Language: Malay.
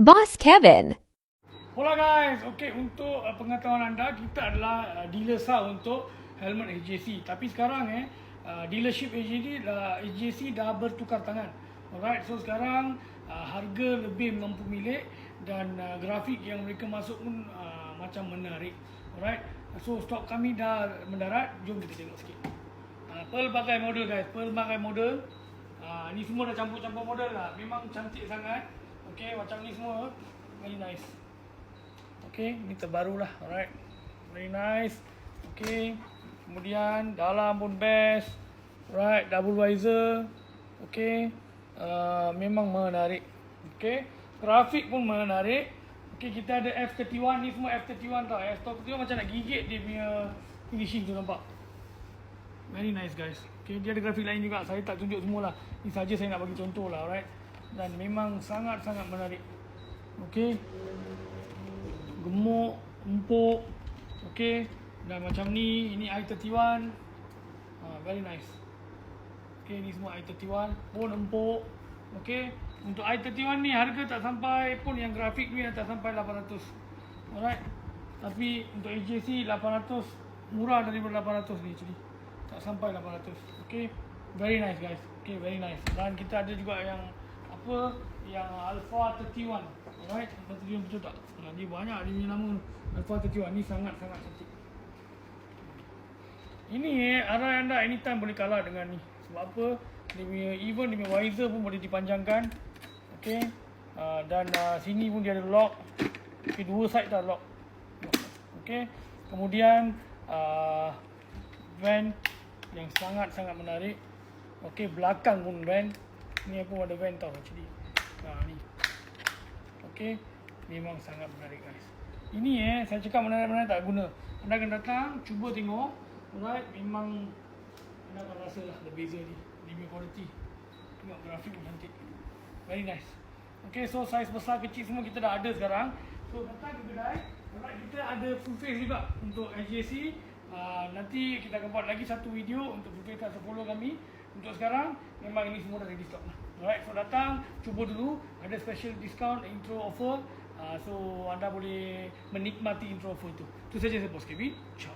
Boss Kevin. Hola guys, untuk pengetahuan anda, kita adalah dealer sah untuk helmet AJC. Tapi sekarang dealership AJC dah bertukar tangan. Alright, so sekarang harga lebih mampu milik dan grafik yang mereka masuk pun macam menarik. Alright, so stok kami dah mendarat. Jom kita tengok sikit. Pearl pakai model guys, Pearl pakai model. Ni semua dah campur-campur model lah. Memang cantik sangat. Macam ni semua very nice. Ni terbaru lah. Alright, very nice. Kemudian dalam pun best. Right, double visor. Memang menarik. Grafik pun menarik. Kita ada F31. Ni semua F31 tau. F31 macam nak gigit dia punya finishing tu, nampak? Very nice guys. Dia ada grafik lain juga. Saya tak tunjuk semua lah. Ni saja saya nak bagi contoh lah. Alright. Dan memang sangat-sangat menarik. Gemuk, empuk. Dan macam ni. Ini i31. Very nice. Ni semua i31 pun empuk. Untuk i31 ni harga tak sampai pun, yang grafik ni tak sampai 800. Alright. Tapi untuk AJC 800 murah daripada 800 ni actually. Tak sampai 800. Very nice guys. Very nice. Dan kita ada juga yang yang Alpha 31. Alright, Alpha 31 betul tak? Dia banyak dia punya nama Alpha 31. Ni sangat-sangat cantik. Ini arah anda anytime boleh kalah dengan ni. Sebab apa? Dia punya even dia punya visor pun boleh dipanjangkan. Dan sini pun dia ada lock. Dua side dah lock. Kemudian van yang sangat-sangat menarik. Belakang pun van. Ni pun ada van tau actually. Ni. Memang sangat menarik guys. Ini saya cakap menarik-menarik tak guna. Anda akan datang, cuba tengok. Alright, memang anda akan rasa lah the beza ni. Dia punya quality. Tengok grafik pun cantik. Very nice. So saiz besar kecil semua kita dah ada sekarang. So datang ke kedai. Alright, kita ada full face juga untuk AJC. Nanti kita akan buat lagi satu video untuk full face, so follow kami. Untuk sekarang memang ini semua dah ready stock lah. Alright, so datang, cuba dulu. Ada special discount, intro offer. So anda boleh menikmati intro offer itu. Itu saja saya Boss Kevin. Ciao.